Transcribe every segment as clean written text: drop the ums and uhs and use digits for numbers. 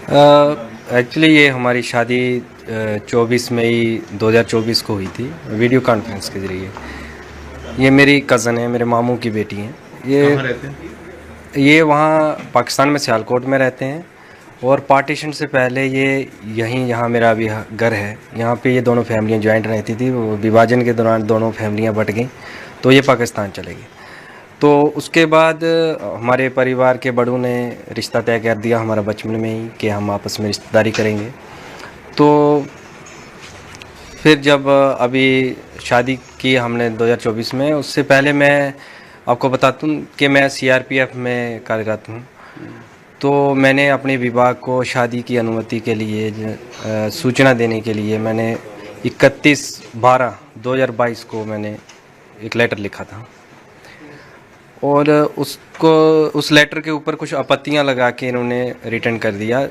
Actually ये हमारी शादी 24 मई 2024 को हुई थी, वीडियो कॉन्फ्रेंस के ज़रिए। ये मेरी कज़न है, मेरे मामू की बेटी हैं। कहाँ रहते हैं? ये वहाँ पाकिस्तान में सियालकोट में रहते हैं, और पार्टीशन से पहले ये यहाँ मेरा अभी घर है, यहाँ पे ये दोनों फैमिलियाँ जॉइंट रहती थी। वो विभाजन के दौरान दोनों फैमिलियाँ बट गईं, तो ये पाकिस्तान चले गए। तो उसके बाद हमारे परिवार के बड़ों ने रिश्ता तय कर दिया हमारा बचपन में ही कि हम आपस में रिश्तेदारी करेंगे। तो फिर जब अभी शादी की हमने 2024 में, उससे पहले मैं आपको बता दूं कि मैं सीआरपीएफ में कार्यरत हूं। तो मैंने अपने विभाग को शादी की अनुमति के लिए सूचना देने के लिए मैंने 31/12/2022 को मैंने एक लेटर लिखा था, और उसको उस लेटर के ऊपर कुछ आपत्तियां लगा के इन्होंने रिटर्न कर दिया।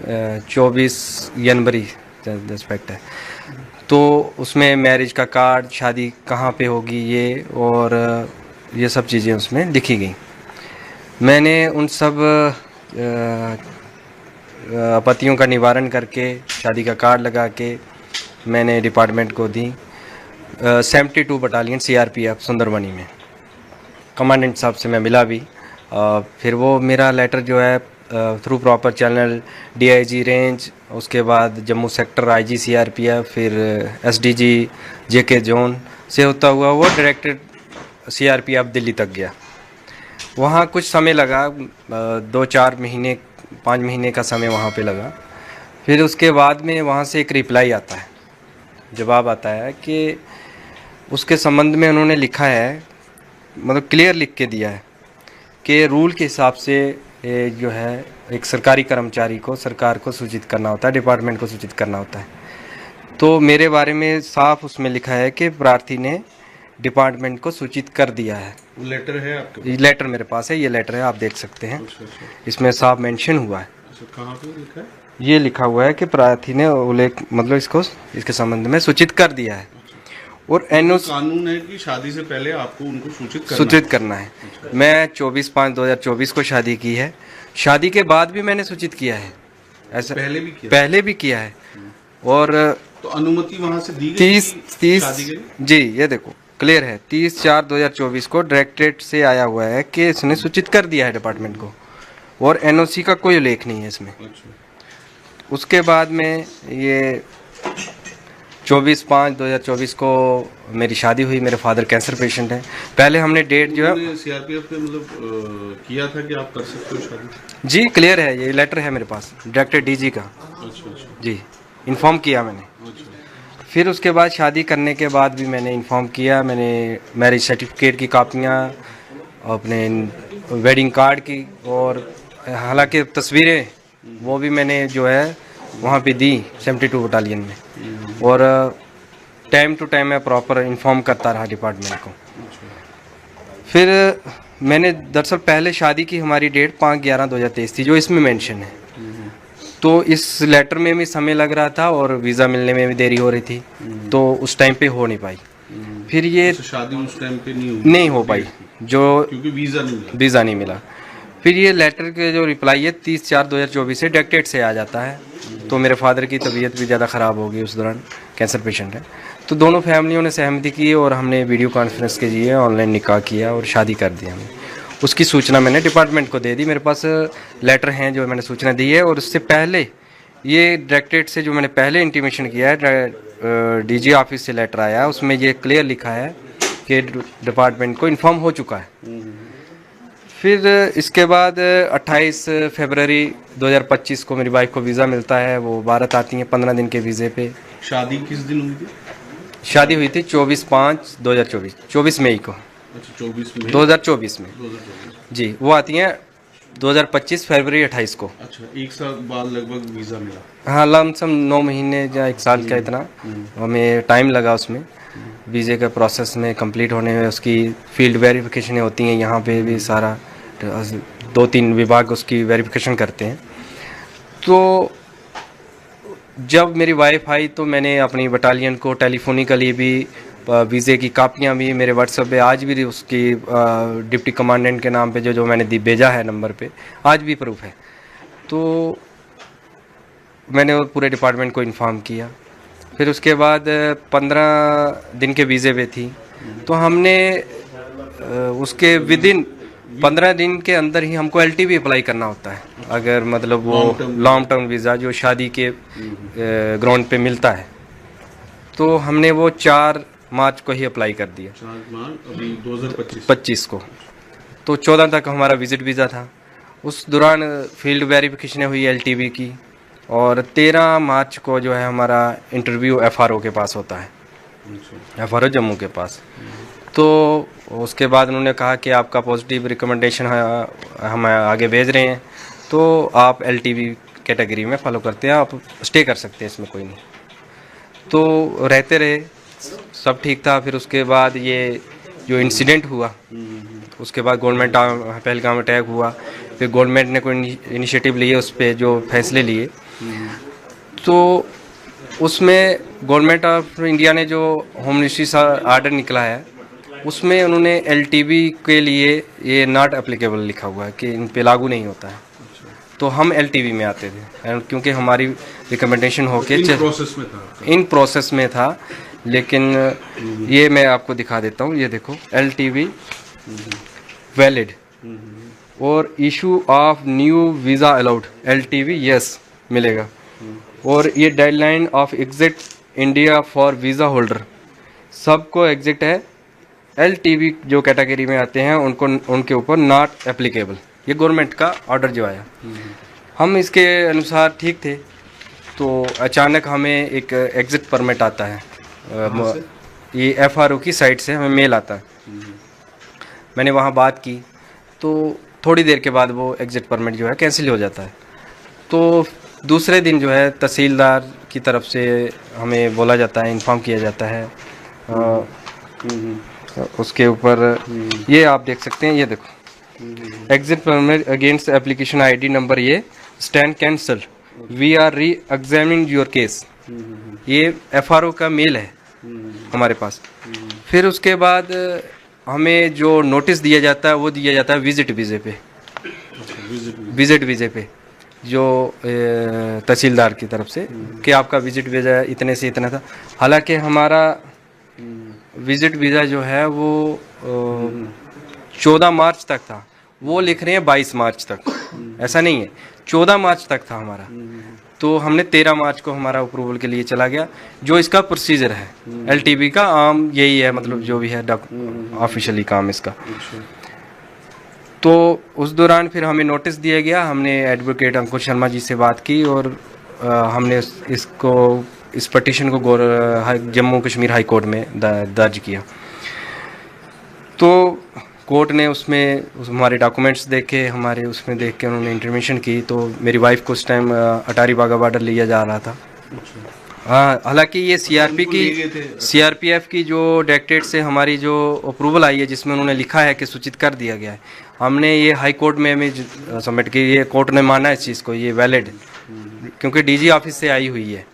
24 जनवरी रिस्पेक्ट है, तो उसमें मैरिज का कार्ड, शादी कहाँ पे होगी ये, और ये सब चीज़ें उसमें लिखी गई। मैंने उन सब आपत्तियों का निवारण करके शादी का कार्ड लगा के मैंने डिपार्टमेंट को दी। 72 बटालियन सीआरपीएफ सुंदरबनी में कमांडेंट साहब से मैं मिला भी। फिर वो मेरा लेटर जो है through proper channel DIG range, उसके बाद जम्मू सेक्टर आईजी सीआरपीएफ, फिर एसडीजी जेके जोन से होता हुआ वो डायरेक्टेड सीआरपीएफ दिल्ली तक गया। वहाँ कुछ समय लगा, 2-4 महीने 5 महीने का समय वहाँ पे लगा। फिर उसके बाद में वहाँ से एक रिप्लाई आता है, जवाब आता है कि उसके संबंध में उन्होंने लिखा है, मतलब क्लियर लिख के दिया है कि रूल के हिसाब से जो है एक सरकारी कर्मचारी को सरकार को सूचित करना होता है, डिपार्टमेंट को सूचित करना होता है। तो मेरे बारे में साफ उसमें लिखा है कि प्रार्थी ने डिपार्टमेंट को सूचित कर दिया है। वो लेटर है आपके पास? ये लेटर मेरे पास है, ये लेटर है, आप देख सकते हैं। अच्छा। इसमें साफ मेंशन हुआ है। अच्छा, कहाँ पे लिखा है? ये लिखा हुआ है कि प्रार्थी ने उल्लेख मतलब इसके संबंध में सूचित कर दिया है। और एनओसी कानून है कि शादी से पहले आपको उनको सूचित करना है। मैं 24/5/2024 को शादी की है। शादी के बाद भी मैंने सूचित किया है, ऐसा पहले भी किया है। और तो अनुमति वहां से दी गई 30 शादी के लिए? जी, ये देखो क्लियर है, 30/4/2024 को डायरेक्टरेट से आया हुआ है कि इसने सूचित कर दिया है डिपार्टमेंट को, और एनओसी का कोई उल्लेख नहीं है इसमें। अच्छा। उसके बाद में ये 24/5/2024 को मेरी शादी हुई। मेरे फादर कैंसर पेशेंट हैं। पहले हमने डेट जो है सीआरपीएफ ने मतलब किया था कि आप कर सकते हो शादी? जी क्लियर है, ये लेटर है मेरे पास डायरेक्टर डीजी का। अच्छा। जी, इन्फॉर्म किया मैंने। अच्छा। फिर उसके बाद शादी करने के बाद भी मैंने इन्फॉर्म किया। मैंने मैरिज सर्टिफिकेट की कापियाँ, अपने वेडिंग कार्ड की, और हालांकि तस्वीरें वो भी मैंने जो है वहाँ पे दी 72 बटालियन में। और टाइम टू टाइम मैं प्रॉपर इन्फॉर्म करता रहा डिपार्टमेंट को। फिर मैंने दरअसल पहले शादी की हमारी डेट 5/11/2023 थी, जो इसमें मेंशन है। तो इस लेटर में भी समय लग रहा था और वीज़ा मिलने में भी देरी हो रही थी, तो उस टाइम पे हो नहीं पाई। फिर ये शादी उस टाइम पे नहीं हो पाई, जो क्योंकि वीज़ा नहीं मिला। फिर ये लेटर के जो रिप्लाई है 30/4/2024 से डायरेक्टेड से आ जाता है। तो मेरे फादर की तबीयत भी ज़्यादा ख़राब हो गई उस दौरान, कैंसर पेशेंट है। तो दोनों फैमिलियों ने सहमति की और हमने वीडियो कॉन्फ्रेंस के जरिए ऑनलाइन निकाह किया और शादी कर दी हमने। उसकी सूचना मैंने डिपार्टमेंट को दे दी। मेरे पास लेटर हैं जो मैंने सूचना दी है, और उससे पहले ये डायरेक्टेड से जो मैंने पहले इंटीमेशन किया है, डीजी ऑफिस से लेटर आया, उसमें ये क्लियर लिखा है कि डिपार्टमेंट को इन्फॉर्म हो चुका है। फिर इसके बाद 28 फरवरी 2025 को मेरी वाइफ को वीज़ा मिलता है। वो भारत आती हैं 15 दिन के वीज़े पे। शादी किस दिन हुई थी? शादी हुई थी 24/5/2024, 24 मई को। अच्छा, 24 मई 2024 में 2024। जी। वो आती हैं 2025 फरवरी 28 को। अच्छा, एक साल बाद लगभग वीज़ा मिला? हाँ, लमसम 9 महीने या 1 साल का इतना हमें टाइम लगा उसमें। वीज़े का प्रोसेस में कंप्लीट होने में उसकी फील्ड वेरिफिकेशन होती हैं, यहाँ पे भी सारा 2-3 विभाग उसकी वेरिफिकेशन करते हैं। तो जब मेरी वाइफ आई तो मैंने अपनी बटालियन को टेलीफोनिकली भी वीज़े की कापियाँ भी मेरे व्हाट्सएप पे आज भी उसकी डिप्टी कमांडेंट के नाम पे जो मैंने भेजा है नंबर पे, आज भी प्रूफ है। तो मैंने वो पूरे डिपार्टमेंट को इन्फॉर्म किया। फिर उसके बाद 15 दिन के वीज़े पे थी, तो हमने उसके विदिन 15 दिन के अंदर ही हमको LTV अप्लाई करना होता है, अगर मतलब वो लॉन्ग टर्म वीज़ा जो शादी के ग्राउंड पे मिलता है। तो हमने वो 4 मार्च को ही अप्लाई कर दिया, 4 मार्च अभी 2025 25 को। तो 14 तक हमारा विजिट वीज़ा था। उस दौरान फील्ड वेरिफिकेशन हुई LTV की, और 13 मार्च को जो है हमारा इंटरव्यू FRO के पास होता है, FRO जम्मू के पास। तो उसके बाद उन्होंने कहा कि आपका पॉजिटिव रिकमेंडेशन हम आगे भेज रहे हैं, तो आप LTV कैटेगरी में फॉलो करते हैं, आप स्टे कर सकते हैं, इसमें कोई नहीं। तो रहते रहे, सब ठीक था। फिर उसके बाद ये जो इंसिडेंट हुआ, उसके बाद गवर्नमेंट पहलगाम अटैक हुआ, फिर गवर्नमेंट ने कोई इनिशिएटिव लिए, उस पर जो फैसले लिए, तो उसमें गवर्नमेंट ऑफ इंडिया ने जो होम मिनिस्ट्री से आर्डर निकला है, उसमें उन्होंने LTV के लिए ये नॉट एप्लीकेबल लिखा हुआ है कि इन पे लागू नहीं होता है। तो हम LTV में आते थे, क्योंकि हमारी रिकमेंडेशन होके इन प्रोसेस में था। लेकिन ये मैं आपको दिखा देता हूँ, ये देखो LTV वैलिड और issue of new visa allowed, LTV yes मिलेगा। और ये deadline of exit India for visa holder, सबको एग्जिट है। LTV जो कैटेगरी में आते हैं उनको, उनके ऊपर नॉट एप्लीकेबल, ये गवर्नमेंट का ऑर्डर जो आया। हम इसके अनुसार ठीक थे, तो अचानक हमें एक एग्जिट परमिट आता है, ये FRO की साइट से हमें मेल आता है। मैंने वहाँ बात की, तो थोड़ी देर के बाद वो एग्जिट परमिट जो है कैंसिल हो जाता है। तो दूसरे दिन जो है तहसीलदार की तरफ से हमें बोला जाता है, इन्फॉर्म किया जाता है। उसके ऊपर ये आप देख सकते हैं, ये देखो exit permit against application ID number, ये स्टैंड कैंसल, वी आर री एग्जामिनिंग योर केस। ये FRO का मेल है हमारे पास। फिर उसके बाद हमें जो नोटिस दिया जाता है वो दिया जाता है विजिट वीज़े पे, विजिट वीज़े पे, जो तहसीलदार की तरफ से कि आपका विजिट वीज़ा इतने से इतना था। हालांकि हमारा विजिट वीज़ा जो है वो 14 मार्च तक था, वो लिख रहे हैं 22 मार्च तक, ऐसा नहीं है, 14 मार्च तक था हमारा। तो हमने 13 मार्च को हमारा अप्रूवल के लिए चला गया। जो इसका प्रोसीजर है LTV का आम यही है, मतलब जो भी है ऑफिशियली काम इसका। तो उस दौरान फिर हमें नोटिस दिया गया, हमने एडवोकेट अंकुर शर्मा जी से बात की, और हमने इस पटिशन को जम्मू कश्मीर हाई कोर्ट में दर्ज किया। तो कोर्ट ने उसमें हमारे डॉक्यूमेंट्स देखे, हमारे उसमें देख के उन्होंने इंटरवेंशन की। तो मेरी वाइफ को उस टाइम अटारी बागा बॉर्डर लिया जा रहा था। हाँ, हालांकि ये CRPF की जो डायरेक्टरेट से हमारी जो अप्रूवल आई है, जिसमें उन्होंने लिखा है कि सूचित कर दिया गया है, हमने ये हाई कोर्ट में हमें सबमिट की। ये कोर्ट ने माना इस चीज़ को, ये वैलिड, क्योंकि DG ऑफिस से आई हुई है।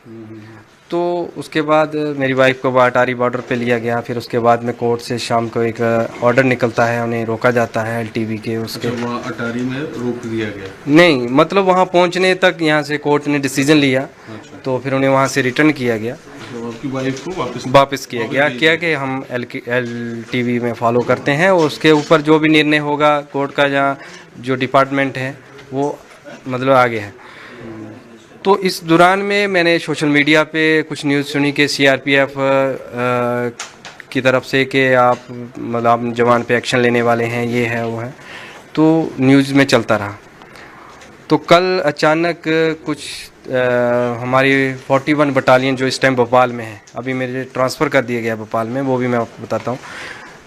तो उसके बाद मेरी वाइफ को अटारी बॉर्डर पे लिया गया। फिर उसके बाद में कोर्ट से शाम को एक ऑर्डर निकलता है, उन्हें रोका जाता है LTV के उसके। अच्छा, वहाँ अटारी में रोक दिया गया? नहीं, मतलब वहाँ पहुँचने तक यहाँ से कोर्ट ने डिसीजन लिया। अच्छा। तो फिर उन्हें वहाँ से रिटर्न किया गया, तो आपकी वाइफ को वापस किया गया कि हम LTV में फॉलो करते हैं, और उसके ऊपर जो भी निर्णय होगा कोर्ट का, जहाँ जो डिपार्टमेंट है वो मतलब आगे है। तो इस दौरान में मैंने सोशल मीडिया पे कुछ न्यूज़ सुनी कि CRPF की तरफ से कि आप मतलब जवान पे एक्शन लेने वाले हैं, ये है वो है, तो न्यूज़ में चलता रहा। तो कल अचानक कुछ हमारी 41 बटालियन जो इस टाइम भोपाल में है, अभी मेरे ट्रांसफ़र कर दिया गया भोपाल में, वो भी मैं आपको बताता हूँ।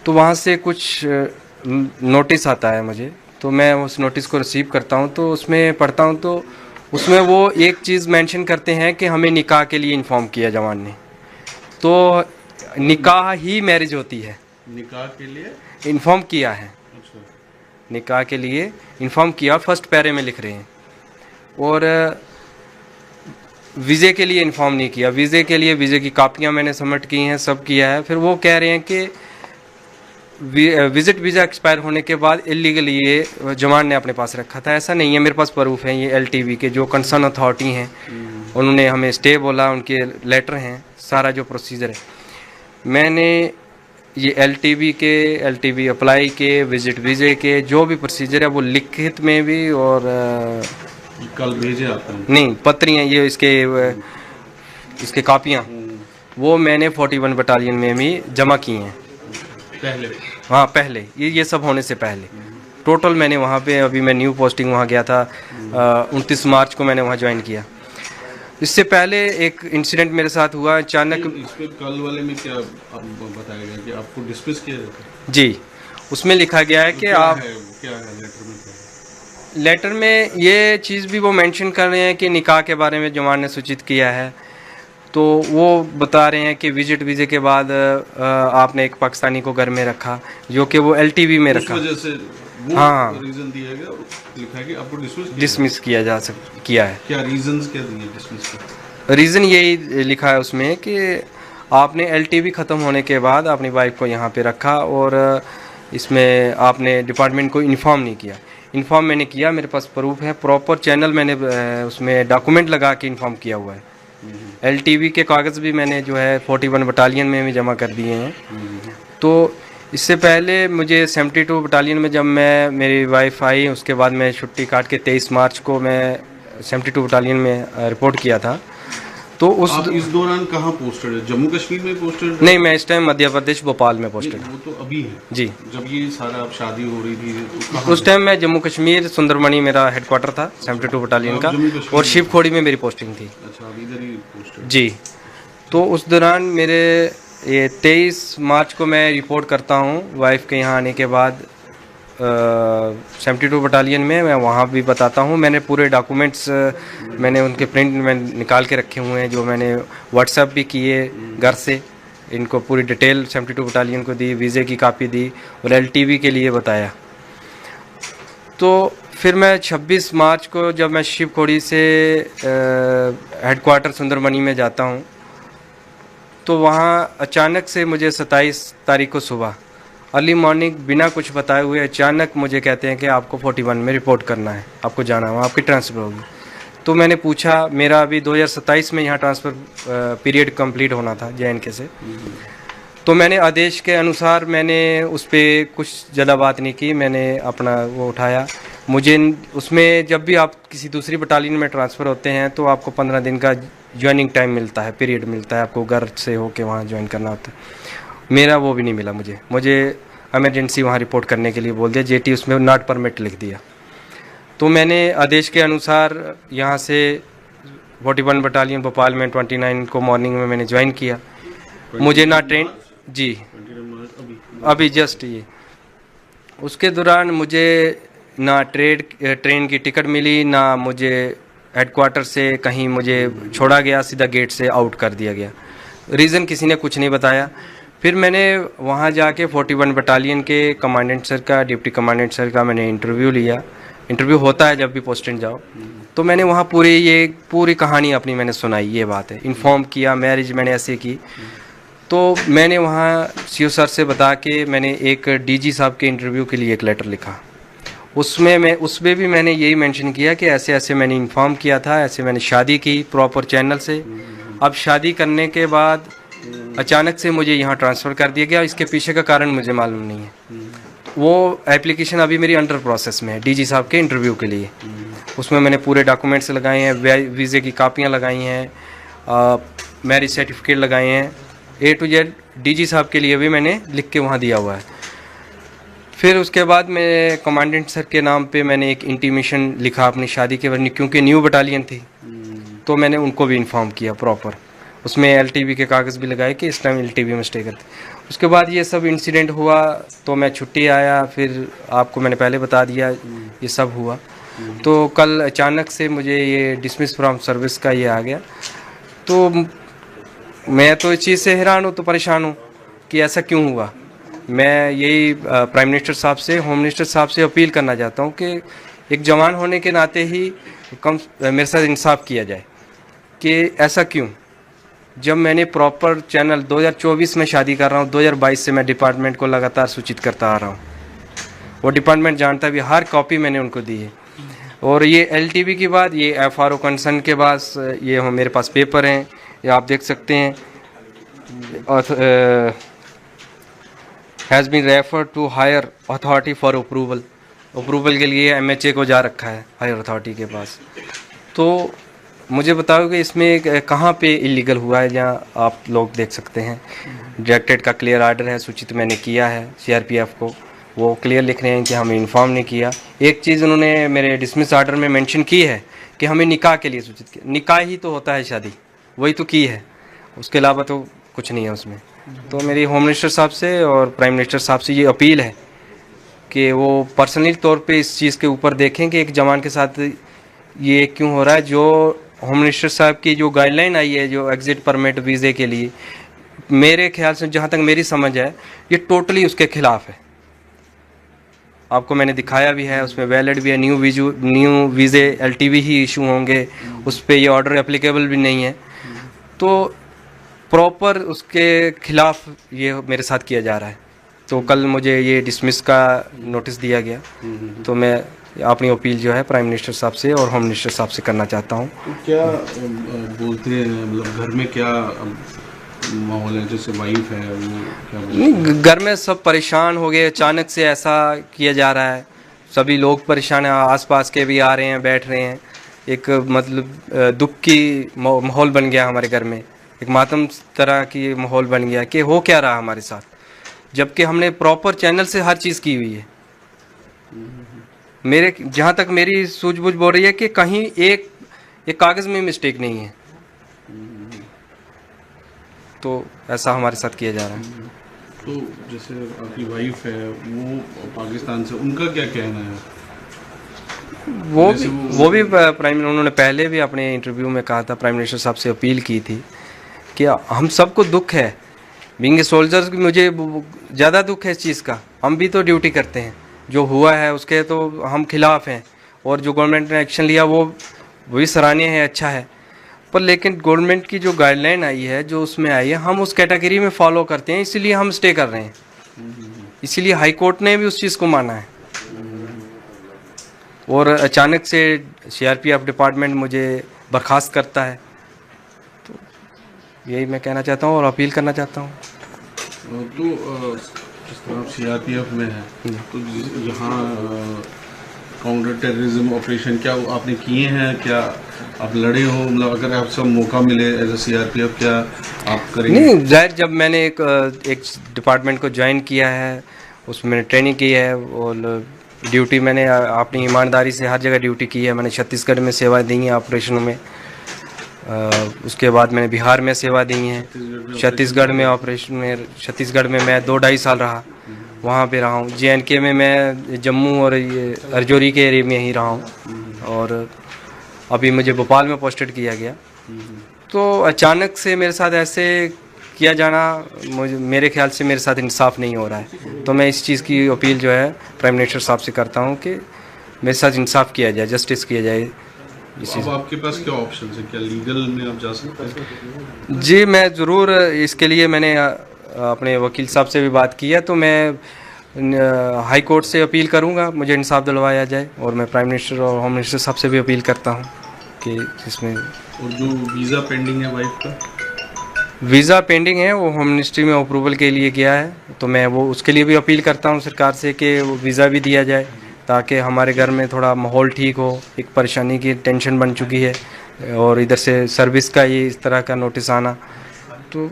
तो वहाँ से कुछ नोटिस आता है मुझे, तो मैं उस नोटिस को रिसीव करता हूँ। तो उसमें पढ़ता हूँ, तो उसमें वो एक चीज़ मेंशन करते हैं कि हमें निकाह के लिए इन्फॉर्म किया जवान ने। तो निकाह ही मैरिज होती है, निकाह के लिए इन्फॉर्म किया है। अच्छा। निकाह के लिए इन्फॉर्म किया, फर्स्ट पैरे में लिख रहे हैं। और वीज़े के लिए इन्फॉर्म नहीं किया। वीज़े के लिए वीज़े की कापियाँ मैंने सबमिट की हैं, सब किया है। फिर वो कह रहे हैं कि विजिट वीज़ा एक्सपायर होने के बाद इलीगली ये जवान ने अपने पास रखा था। ऐसा नहीं है, मेरे पास प्रूफ है, ये LTV के जो कंसर्न अथॉरिटी हैं उन्होंने हमें स्टे बोला, उनके लेटर हैं, सारा जो प्रोसीजर है। मैंने ये एलटीवी अप्लाई के, विजिट वीज़े के जो भी प्रोसीजर है वो लिखित में भी और कल भेजे आपने? नहीं, पत्रियाँ, ये इसके कापियाँ वो मैंने 41 बटालियन में भी जमा की हैं पहले। हाँ, पहले ये सब होने से पहले टोटल मैंने वहाँ पे, अभी मैं न्यू पोस्टिंग वहाँ गया था 29 मार्च को मैंने वहाँ ज्वाइन किया। इससे पहले एक इंसिडेंट मेरे साथ हुआ अचानक। इस पे कल वाले में क्या आप बताया गया कि आपको डिस्मिस किया जाता है? जी, उसमें लिखा गया है कि क्या आप है लेटर में क्या है? लेटर में ये चीज़ भी वो मेंशन कर रहे हैं कि निकाह के बारे में जवान ने सूचित किया है, तो वो बता रहे हैं कि विजिट वीज़े के बाद आपने एक पाकिस्तानी को घर में रखा, जो कि वो एलटीवी में उस रखा। वजह से वो हाँ। रीजन दिया गया, लिखा है कि आपको डिसमिस किया है। क्या रीजंस क्या दिए डिसमिस के? रीज़न यही लिखा है उसमें कि आपने एलटीवी ख़त्म होने के बाद अपनी वाइफ को यहाँ पे रखा और इसमें आपने डिपार्टमेंट को इन्फॉर्म नहीं किया। इन्फॉर्म मैंने किया, मेरे पास प्रूफ है, प्रॉपर चैनल मैंने उसमें डॉक्यूमेंट लगा के इन्फॉर्म किया हुआ है। एलटीवी के कागज़ भी मैंने जो है 41 बटालियन में भी जमा कर दिए हैं। तो इससे पहले मुझे 72 बटालियन में जब मेरी वाइफ आई, उसके बाद मैं छुट्टी काट के 23 मार्च को मैं 72 बटालियन में रिपोर्ट किया था। तो आप इस दौरान कहाँ पोस्टेड है? जम्मू कश्मीर में पोस्टेड? नहीं, मैं इस टाइम मध्य प्रदेश भोपाल में पोस्टेड हूँ। वो तो अभी है जी। जब ये सारा अब शादी हो रही थी तो कहाँ? उस टाइम मैं जम्मू कश्मीर सुंदरमणि मेरा हेडक्वार्टर था 72 बटालियन का, जम्मू कश्मीर और शिवखोड़ी में मेरी पोस्टिंग थी। अच्छा, अभी इधर ही पोस्टेड? जी। तो उस दौरान मेरे ये 23 मार्च को मैं रिपोर्ट करता हूँ वाइफ के यहाँ आने के बाद 72 बटालियन में। मैं वहाँ भी बताता हूँ, मैंने पूरे डॉक्यूमेंट्स मैंने उनके प्रिंट में निकाल के रखे हुए हैं, जो मैंने व्हाट्सएप भी किए घर से, इनको पूरी डिटेल 72 बटालियन को दी, वीज़े की कापी दी और एलटीवी के लिए बताया। तो फिर मैं 26 मार्च को जब मैं शिवखोड़ी से हेडक्वार्टर सुंदरमणि में जाता हूँ, तो वहाँ अचानक से मुझे 27 तारीख को सुबह अर्ली मॉर्निंग बिना कुछ बताए हुए अचानक मुझे कहते हैं कि आपको 41 में रिपोर्ट करना है, आपको जाना है, आपकी ट्रांसफ़र होगी। तो मैंने पूछा, मेरा अभी 2027 में यहाँ ट्रांसफ़र पीरियड कंप्लीट होना था JNK से, तो मैंने आदेश के अनुसार मैंने उस पर कुछ ज़्यादा बात नहीं की, मैंने अपना वो उठाया। मुझे उसमें जब भी आप किसी दूसरी बटालियन में ट्रांसफ़र होते हैं तो आपको 15 दिन का ज्वाइनिंग टाइम मिलता है, पीरियड मिलता है, आपको घर से होके वहाँ ज्वाइन करना होता है। मेरा वो भी नहीं मिला, मुझे एमरजेंसी वहाँ रिपोर्ट करने के लिए बोल दिया, JT उसमें नॉट परमिट लिख दिया। तो मैंने आदेश के अनुसार यहाँ से 41 बटालियन भोपाल में 29 को मॉर्निंग में मैंने ज्वाइन किया। मुझे ना ट्रेन, जी अभी जस्ट ये, उसके दौरान मुझे ना ट्रेन की टिकट मिली, ना मुझे हेडक्वार्टर से कहीं मुझे छोड़ा गया, सीधा गेट से आउट कर दिया गया। रीज़न किसी ने कुछ नहीं बताया। फिर मैंने वहाँ जाके 41 बटालियन के कमांडेंट सर का, डिप्टी कमांडेंट सर का मैंने इंटरव्यू लिया। इंटरव्यू होता है जब भी पोस्टिंग जाओ, तो मैंने वहाँ पूरी कहानी अपनी मैंने सुनाई, ये बात है, इन्फॉर्म किया, मैरिज मैंने ऐसे की। तो मैंने वहाँ CO सर से बता के मैंने एक DG साहब के इंटरव्यू के लिए एक लेटर लिखा। उसमें भी मैंने यही मेंशन किया कि ऐसे ऐसे मैंने इन्फॉर्म किया था, ऐसे मैंने शादी की प्रॉपर चैनल से। अब शादी करने के बाद अचानक से मुझे यहाँ ट्रांसफ़र कर दिया गया, इसके पीछे का कारण मुझे मालूम नहीं है। वो एप्लीकेशन अभी मेरी अंडर प्रोसेस में है DG साहब के इंटरव्यू के लिए। उसमें मैंने पूरे डॉक्यूमेंट्स लगाए हैं, वीज़े की कापियाँ लगाई हैं, मैरिज सर्टिफिकेट लगाए हैं, A to Z DG साहब के लिए भी मैंने लिख के वहाँ दिया हुआ है। फिर उसके बाद मैं कमांडेंट सर के नाम पे मैंने एक इंटीमेशन लिखा अपनी शादी के बारे, क्योंकि न्यू बटालियन थी, तो मैंने उनको भी इन्फॉर्म किया प्रॉपर। उसमें LTV के कागज़ भी लगाए कि इस टाइम LTV में स्टे करते। उसके बाद ये सब इंसिडेंट हुआ तो मैं छुट्टी आया, फिर आपको मैंने पहले बता दिया ये सब हुआ। तो कल अचानक से मुझे ये डिसमिस फ्रॉम सर्विस का ये आ गया। तो मैं तो इस चीज़ से हैरान हूँ, तो परेशान हूँ कि ऐसा क्यों हुआ। मैं यही प्राइम मिनिस्टर साहब से, होम मिनिस्टर साहब से अपील करना चाहता हूँ कि एक जवान होने के नाते ही मेरे साथ इंसाफ किया जाए कि ऐसा क्यों। जब मैंने प्रॉपर चैनल 2024 में शादी कर रहा हूँ, 2022 से मैं डिपार्टमेंट को लगातार सूचित करता आ रहा हूँ, वो डिपार्टमेंट जानता भी, हर कॉपी मैंने उनको दी है। और ये एलटीवी की बात, ये एफआरओ कंसर्न के बाद ये मेरे पास पेपर हैं, ये आप देख सकते हैं। Has been refer to higher authority for approval के लिए एमएचए को जा रखा है हायर अथॉरिटी के पास। तो मुझे बताओ कि इसमें कहाँ पे इलीगल हुआ है, जहाँ आप लोग देख सकते हैं डायरेक्टेड का क्लियर आर्डर है, सूचित मैंने किया है सीआरपीएफ को, वो क्लियर लिख रहे हैं कि हमें इन्फॉर्म नहीं किया। एक चीज़ उन्होंने मेरे डिसमिस आर्डर में मेंशन की है कि हमें निकाह के लिए सूचित किया। निकाह ही तो होता है शादी, वही तो की है, उसके अलावा तो कुछ नहीं है उसमें। तो मेरी होम मिनिस्टर साहब से और प्राइम मिनिस्टर साहब से ये अपील है कि वो पर्सनली तौर पे इस चीज़ के ऊपर देखें कि एक जवान के साथ ये क्यों हो रहा है। जो होम मिनिस्टर साहब की जो गाइडलाइन आई है जो एग्ज़िट परमिट वीज़े के लिए, मेरे ख्याल से जहाँ तक मेरी समझ है ये टोटली उसके खिलाफ है। आपको मैंने दिखाया भी है, उसमें वैलिड भी है, न्यू वीज़े एलटीवी ही इशू होंगे, उस पर ये ऑर्डर एप्लीकेबल भी नहीं है। तो प्रॉपर उसके खिलाफ ये मेरे साथ किया जा रहा है। तो कल मुझे ये डिसमिस का नोटिस दिया गया, तो मैं अपनी अपील जो है प्राइम मिनिस्टर साहब से और होम मिनिस्टर साहब से करना चाहता हूँ। तो क्या बोलते हैं, मतलब घर में क्या माहौल है, जैसे वाइफ है वो क्या नहीं, घर में सब परेशान हो गए, अचानक से ऐसा किया जा रहा है, सभी लोग परेशान हैं, आसपास के भी आ रहे हैं, बैठ रहे हैं। एक मतलब दुख की माहौल बन गया हमारे घर में, एक मातम तरह की माहौल बन गया कि हो क्या रहा हमारे साथ, जबकि हमने प्रॉपर चैनल से हर चीज़ की हुई है। मेरे जहाँ तक मेरी सूझबूझ बोल रही है कि कहीं एक कागज़ में मिस्टेक नहीं है, तो ऐसा हमारे साथ किया जा रहा है। तो जैसे आपकी वाइफ है वो पाकिस्तान से, उनका क्या कहना है? वो भी प्राइम, उन्होंने पहले भी अपने इंटरव्यू में कहा था, प्राइम मिनिस्टर साहब से अपील की थी कि हम सबको दुख है, बीइंग ए सोल्जर्स मुझे ज़्यादा दुख है इस चीज़ का। हम भी तो ड्यूटी करते हैं, जो हुआ है उसके तो हम खिलाफ हैं, और जो गवर्नमेंट ने एक्शन लिया वो भी सराहनीय है, अच्छा है। पर लेकिन गवर्नमेंट की जो गाइडलाइन आई है, जो उसमें आई है, हम उस कैटेगरी में फॉलो करते हैं, इसीलिए हम स्टे कर रहे हैं। इसीलिए हाई कोर्ट ने भी उस चीज़ को माना है। और अचानक से सीआरपीएफ डिपार्टमेंट मुझे बर्खास्त करता है, तो यही मैं कहना चाहता हूँ और अपील करना चाहता हूँ। तो जिस तरह आप सीआरपीएफ में है, तो यहाँ काउंटर टेररिज्म ऑपरेशन क्या आपने किए हैं, क्या आप लड़े हो? मतलब अगर आपसे मौका मिले एज ए सीआरपीएफ, क्या आप करेंगे? नहीं, जाहिर जब मैंने एक डिपार्टमेंट को ज्वाइन किया है, उसमें मैंने ट्रेनिंग की है और ड्यूटी मैंने अपनी ईमानदारी से हर जगह ड्यूटी की है। मैंने छत्तीसगढ़ में सेवा दी है ऑपरेशनों में, उसके बाद मैंने बिहार में सेवा दी है, छत्तीसगढ़ में ऑपरेशन में, छत्तीसगढ़ में मैं 2-2.5 साल रहा, वहाँ पे रहा हूँ। जेएनके में मैं जम्मू और ये राजौरी के एरिया में ही रहा हूँ, और अभी मुझे भोपाल में पोस्टेड किया गया। तो अचानक से मेरे साथ ऐसे किया जाना, मेरे ख्याल से मेरे साथ इंसाफ नहीं हो रहा है। तो मैं इस चीज़ की अपील जो है प्राइम मिनिस्टर साहब से करता हूँ कि मेरे साथ इंसाफ किया जाए, जस्टिस किया जाए। अब आपके पास क्या ऑप्शन है, क्या लीगल में आप जा सकते हैं? जी, मैं ज़रूर इसके लिए मैंने अपने वकील साहब से भी बात की है, तो मैं हाई कोर्ट से अपील करूंगा, मुझे इंसाफ दिलवाया जाए। और मैं प्राइम मिनिस्टर और होम मिनिस्टर साहब से भी अपील करता हूं कि इसमें। और जो वीज़ा पेंडिंग है वाइफ का? वीज़ा पेंडिंग है, वो होम मिनिस्ट्री में अप्रूवल के लिए गया है, तो मैं वो उसके लिए भी अपील करता हूँ सरकार से कि वो वीज़ा भी दिया जाए, ताकि हमारे घर में थोड़ा माहौल ठीक हो। एक परेशानी की टेंशन बन चुकी है, और इधर से सर्विस का ये इस तरह का नोटिस आना। तो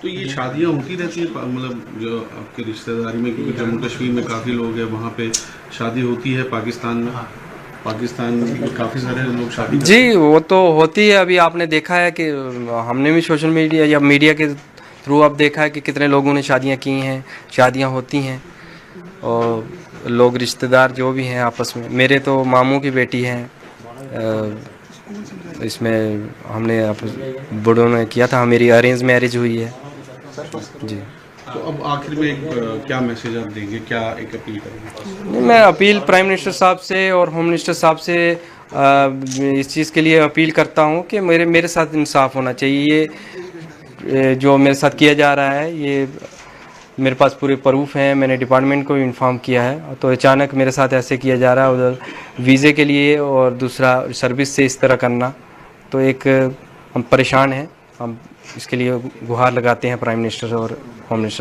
ये शादियाँ होती रहती हैं, मतलब जो आपके रिश्तेदारी में, क्योंकि जम्मू कश्मीर में काफ़ी लोग हैं, वहाँ पे शादी होती है, पाकिस्तान में काफ़ी सारे लोग शादी करते हैं। जी, वो तो होती है। अभी आपने देखा है कि हमने भी सोशल मीडिया या मीडिया के थ्रू अब देखा है कि कितने लोगों ने शादियां की हैं, शादियां होती हैं, और लोग रिश्तेदार जो भी हैं आपस में। मेरे तो मामू की बेटी है, इसमें हमने बड़ों ने किया था, मेरी अरेंज मैरिज हुई है जी। तो अब आखिर में एक क्या मैसेज आप देंगे, क्या एक अपील करेंगे? मैं अपील प्राइम मिनिस्टर साहब से और होम मिनिस्टर साहब से इस चीज़ के लिए अपील करता हूं कि मेरे साथ इंसाफ होना चाहिए। ये जो मेरे साथ किया जा रहा है, मेरे पास पूरे प्रूफ हैं, मैंने डिपार्टमेंट को इन्फॉर्म किया है, तो अचानक मेरे साथ ऐसे किया जा रहा है, उधर वीज़े के लिए और दूसरा सर्विस से इस तरह करना, तो एक हम परेशान हैं। हम इसके लिए गुहार लगाते हैं प्राइम मिनिस्टर और होम मिनिस्टर।